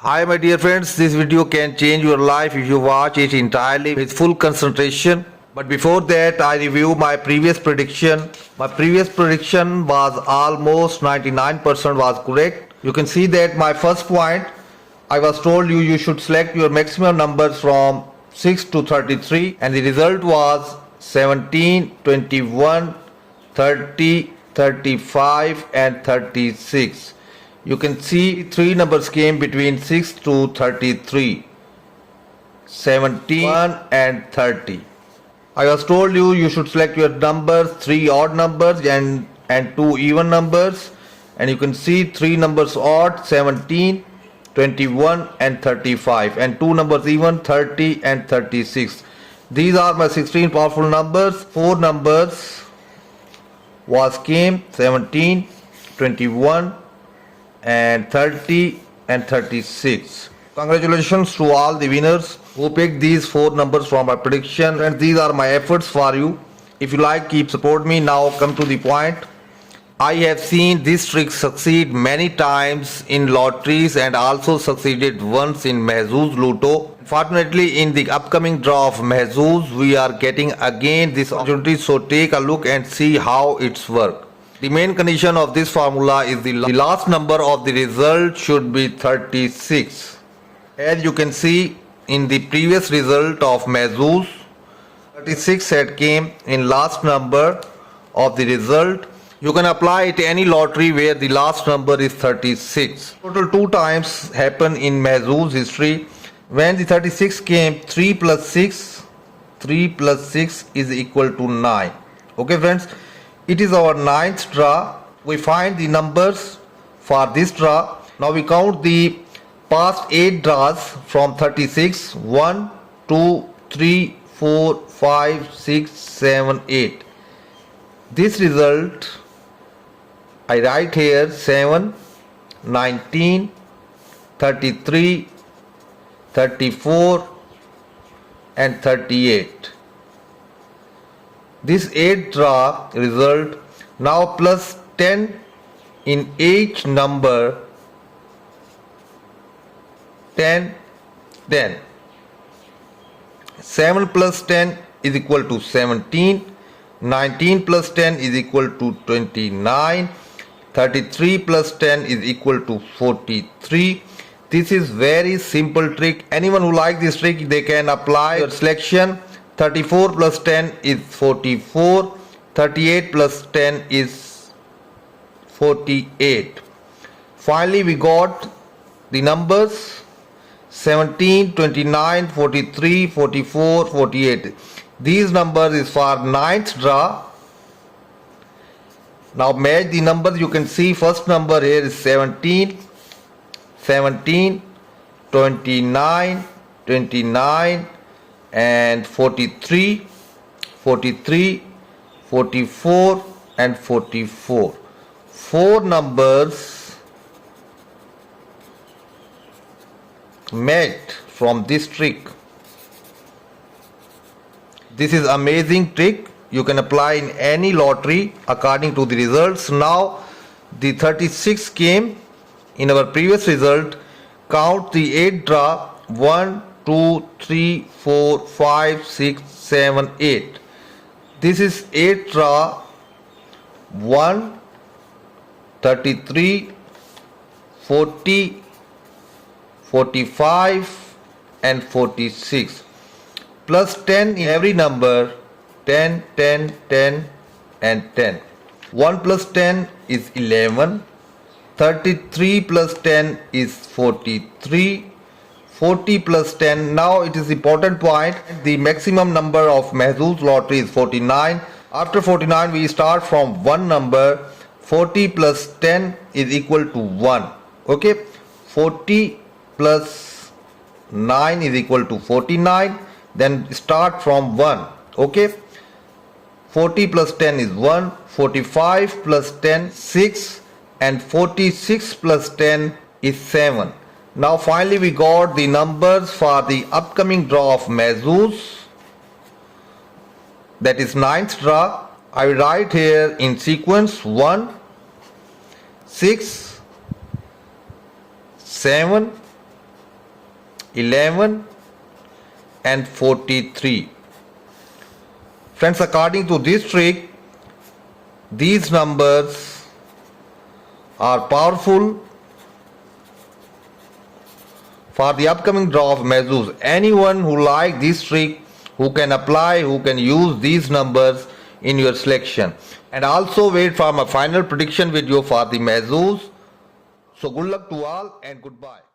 Hi my dear friends, this video can change your life if you watch it entirely with full concentration. But before that, I review my previous prediction. My previous prediction was almost 99% was correct. You can see that my first point, I was told you should select your maximum numbers from 6 to 33 and the result was 17, 21, 30, 35 and 36. You can see three numbers came between 6 to 33, 17 and 30. I was told you should select your numbers, three odd numbers and two even numbers, and you can see three numbers odd, 17, 21 and 35, and two numbers even, 30 and 36. These are my 16 powerful numbers. Four numbers came 17, 21 and 30 and 36. Congratulations to all the winners who picked these four numbers from my prediction, and these are my efforts for you. If you like, keep support me. Now come to the point. I have seen this trick succeed many times in lotteries and also succeeded once in Mahzooz Loto. Fortunately, in the upcoming draw of Mahzooz, we are getting again this opportunity, so take a look and see how it's work. The main condition of this formula is the last number of the result should be 36. As you can see in the previous result of Mahzooz, 36 had came in last number of the result. You can apply it to any lottery where the last number is 36. Total two times happened in Mahzooz history. When the 36 came, 3 plus 6 is equal to 9. Okay friends, it is our ninth draw. We find the numbers for this draw. Now we count the past 8 draws from 36. 1, 2, 3, 4, 5, 6, 7, 8. This result I write here 7, 19, 33, 34 and 38. This 8 draw result now plus 10 in each number, 10, 10. 7 plus 10 is equal to 17, 19 plus 10 is equal to 29, 33 plus 10 is equal to 43. This is very simple trick. Anyone who like this trick, they can apply your selection. 34 plus 10 is 44, 38 plus 10 is 48. Finally we got the numbers 17, 29, 43, 44, 48. These numbers is for ninth draw. Now match the numbers. You can see first number here is 17, 17, 29, 29 and 43, 43, 44 and 44. Four numbers matched from this trick. This is amazing trick. You can apply in any lottery according to the results. Now the 36 came in our previous result. Count the 8 draw. 1, 2, 3, 4, 5, 6, 7, 8. This is 8 draw. 1, 33, 40, 45 and 46. Plus 10 in every number, 10, 10, 10 and 10. 1 plus 10 is 11. 33 plus 10 is 43. 40 plus 10. Now it is important point. The maximum number of Mahzooz lottery is 49. After 49 we start from one number. 40 plus 10 is equal to 1. Okay. 40 plus 9 is equal to 49. Then start from 1. Okay. 40 plus 10 is 1. 45 plus 10 6 and 46 plus 10 is 7. Now finally we got the numbers for the upcoming draw of Mahzooz, that is ninth draw. I will write here in sequence 1, 6, 7, 11 and 43. Friends, according to this trick, these numbers are powerful for the upcoming draw of Mahzooz. Anyone who like this trick, who can apply, who can use these numbers in your selection. And also wait for my final prediction video for the Mahzooz. So good luck to all and goodbye.